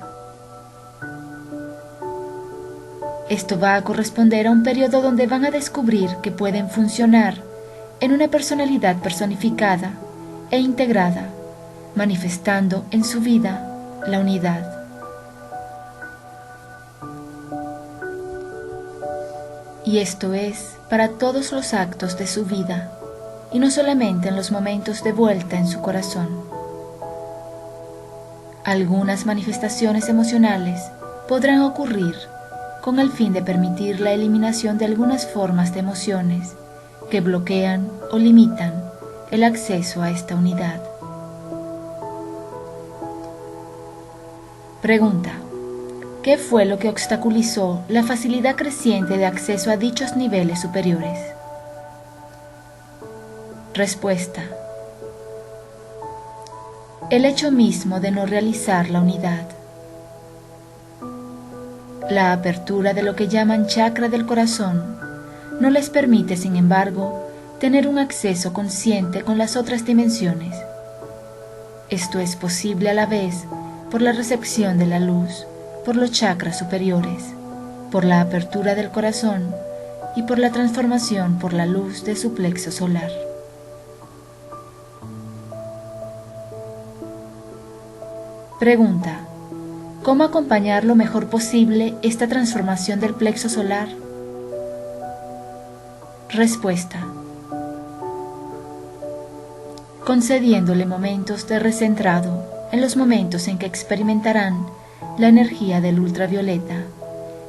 esto va a corresponder a un periodo donde van a descubrir que pueden funcionar en una personalidad personificada e integrada, manifestando en su vida la unidad. Y esto es para todos los actos de su vida, y no solamente en los momentos de vuelta en su corazón. Algunas manifestaciones emocionales podrán ocurrir con el fin de permitir la eliminación de algunas formas de emociones que bloquean o limitan el acceso a esta unidad. Pregunta: ¿qué fue lo que obstaculizó la facilidad creciente de acceso a dichos niveles superiores? Respuesta: el hecho mismo de no realizar la unidad. La apertura de lo que llaman chakra del corazón no les permite, sin embargo, tener un acceso consciente con las otras dimensiones. Esto es posible a la vez por la recepción de la luz, por los chakras superiores, por la apertura del corazón y por la transformación por la luz de su plexo solar. Pregunta: ¿cómo acompañar lo mejor posible esta transformación del plexo solar? Respuesta: concediéndole momentos de recentrado en los momentos en que experimentarán la energía del ultravioleta,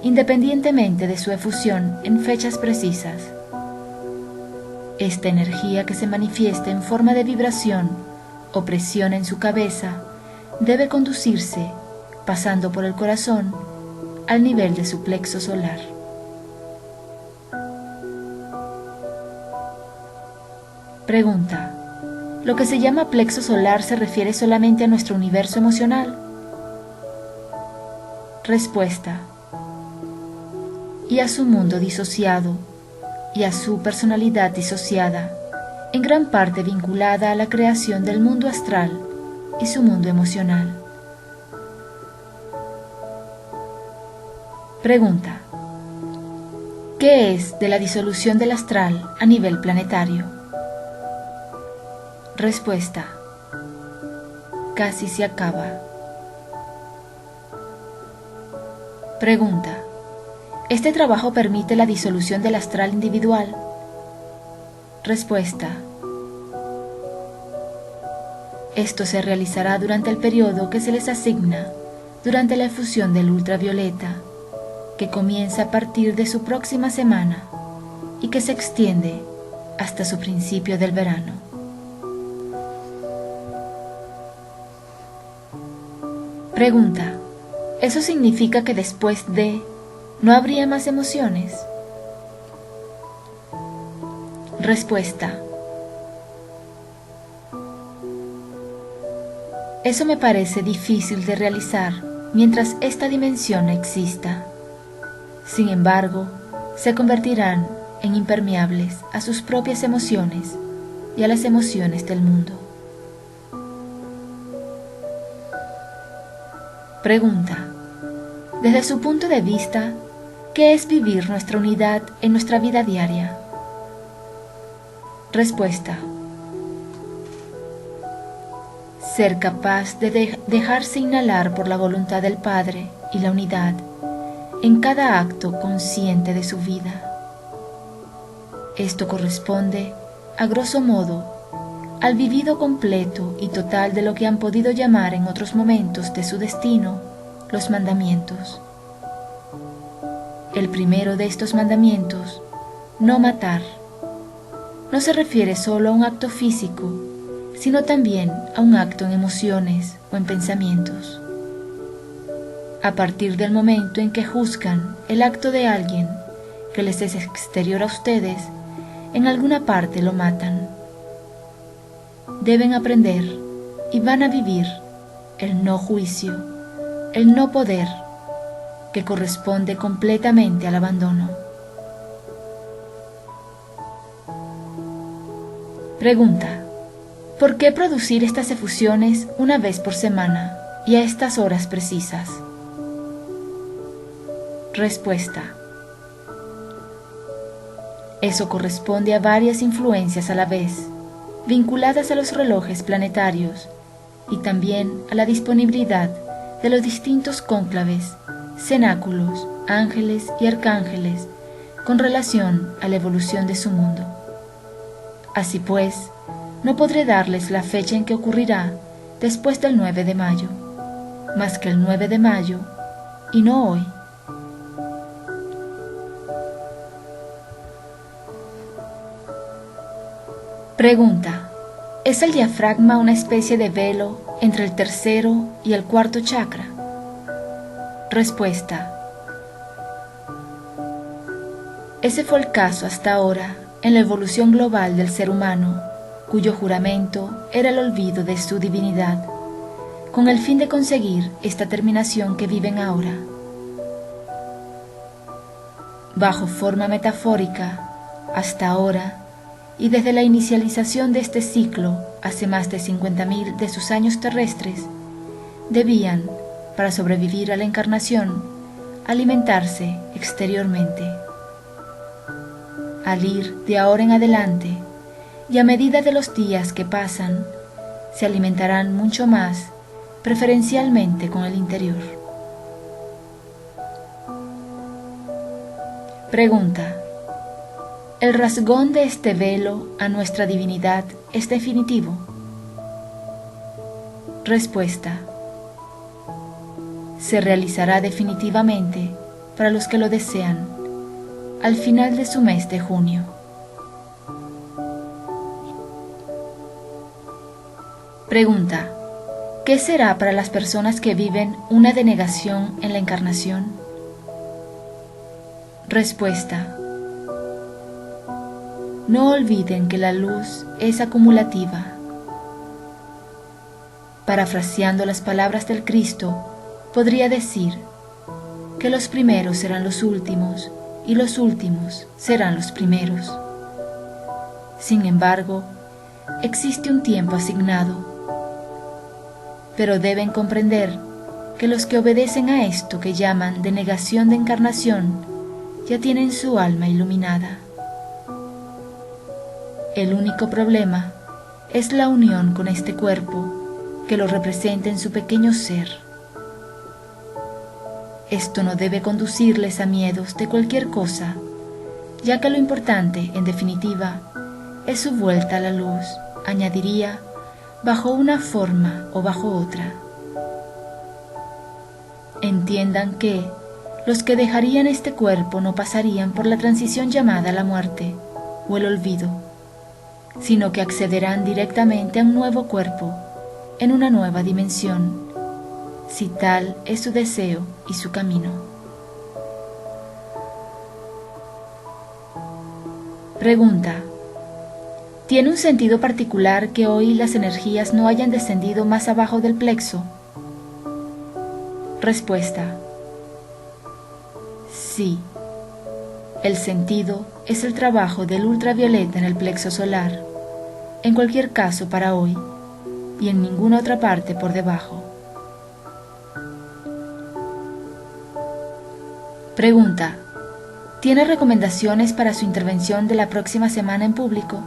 independientemente de su efusión en fechas precisas. Esta energía, que se manifiesta en forma de vibración o presión en su cabeza, debe conducirse, pasando por el corazón, al nivel de su plexo solar. Pregunta: ¿lo que se llama plexo solar se refiere solamente a nuestro universo emocional? Respuesta: y a su mundo disociado, y a su personalidad disociada, en gran parte vinculada a la creación del mundo astral y su mundo emocional. Pregunta: ¿qué es de la disolución del astral a nivel planetario? Respuesta: casi se acaba. Pregunta: ¿este trabajo permite la disolución del astral individual? Respuesta: esto se realizará durante el periodo que se les asigna durante la efusión del ultravioleta, que comienza a partir de su próxima semana y que se extiende hasta su principio del verano. Pregunta: ¿eso significa que después de no habría más emociones? Respuesta: eso me parece difícil de realizar mientras esta dimensión exista. Sin embargo, se convertirán en impermeables a sus propias emociones y a las emociones del mundo. Pregunta: desde su punto de vista, ¿qué es vivir nuestra unidad en nuestra vida diaria? Respuesta: ser capaz de dejarse inhalar por la voluntad del Padre y la unidad en cada acto consciente de su vida. Esto corresponde, a grosso modo, al vivido completo y total de lo que han podido llamar en otros momentos de su destino los mandamientos. El primero de estos mandamientos, no matar, no se refiere solo a un acto físico, sino también a un acto en emociones o en pensamientos. A partir del momento en que juzgan el acto de alguien que les es exterior a ustedes, en alguna parte lo matan. Deben aprender y van a vivir el no juicio, el no poder, que corresponde completamente al abandono. Pregunta: ¿por qué producir estas efusiones una vez por semana y a estas horas precisas? Respuesta: eso corresponde a varias influencias a la vez, vinculadas a los relojes planetarios y también a la disponibilidad de los distintos cónclaves, cenáculos, ángeles y arcángeles con relación a la evolución de su mundo. Así pues, no podré darles la fecha en que ocurrirá después del 9 de mayo, más que el 9 de mayo y no hoy. Pregunta: ¿es el diafragma una especie de velo entre el tercero y el cuarto chakra? Respuesta: ese fue el caso hasta ahora en la evolución global del ser humano, cuyo juramento era el olvido de su divinidad, con el fin de conseguir esta terminación que viven ahora. Bajo forma metafórica, hasta ahora, y desde la inicialización de este ciclo hace más de 50.000 de sus años terrestres, debían, para sobrevivir a la encarnación, alimentarse exteriormente. Al ir de ahora en adelante, y a medida de los días que pasan, se alimentarán mucho más, preferencialmente con el interior. Pregunta: ¿el rasgón de este velo a nuestra divinidad es definitivo? Respuesta: se realizará definitivamente para los que lo desean al final de su mes de junio. Pregunta: ¿qué será para las personas que viven una denegación en la encarnación? Respuesta: no olviden que la luz es acumulativa. Parafraseando las palabras del Cristo, podría decir que los primeros serán los últimos y los últimos serán los primeros. Sin embargo, existe un tiempo asignado, pero deben comprender que los que obedecen a esto que llaman de negación de encarnación ya tienen su alma iluminada. El único problema es la unión con este cuerpo que lo representa en su pequeño ser. Esto no debe conducirles a miedos de cualquier cosa, ya que lo importante, en definitiva, es su vuelta a la luz, añadiría, bajo una forma o bajo otra. Entiendan que los que dejarían este cuerpo no pasarían por la transición llamada la muerte o el olvido, sino que accederán directamente a un nuevo cuerpo, en una nueva dimensión, si tal es su deseo y su camino. Pregunta: ¿tiene un sentido particular que hoy las energías no hayan descendido más abajo del plexo? Respuesta: sí. El sentido es el trabajo del ultravioleta en el plexo solar, en cualquier caso para hoy, y en ninguna otra parte por debajo. Pregunta: ¿tiene recomendaciones para su intervención de la próxima semana en público?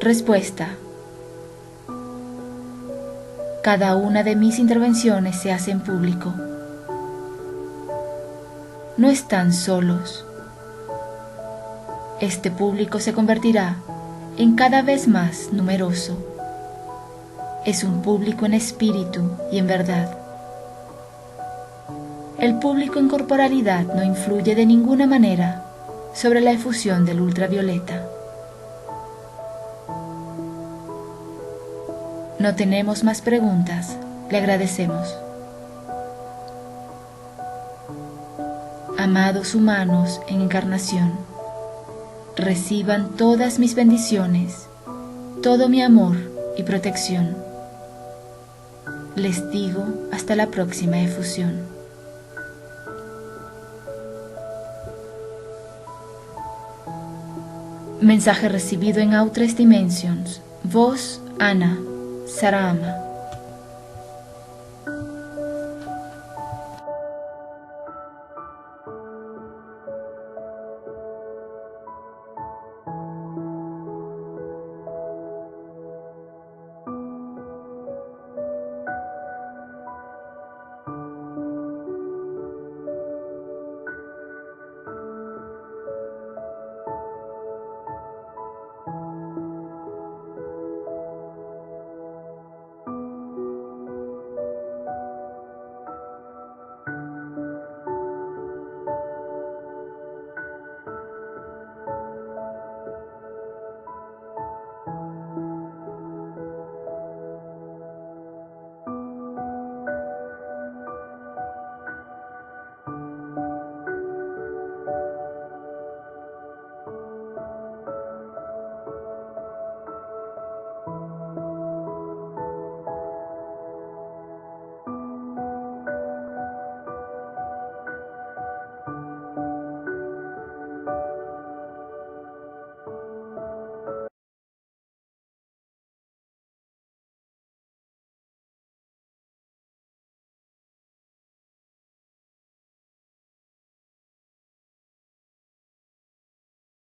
Respuesta: cada una de mis intervenciones se hace en público. No están solos. Este público se convertirá en cada vez más numeroso. Es un público en espíritu y en verdad. El público en corporalidad no influye de ninguna manera sobre la efusión del ultravioleta. No tenemos más preguntas. Le agradecemos. Amados humanos en encarnación, reciban todas mis bendiciones, todo mi amor y protección. Les digo hasta la próxima efusión. Mensaje recibido en Outres Dimensions. Voz: Ana Sarama.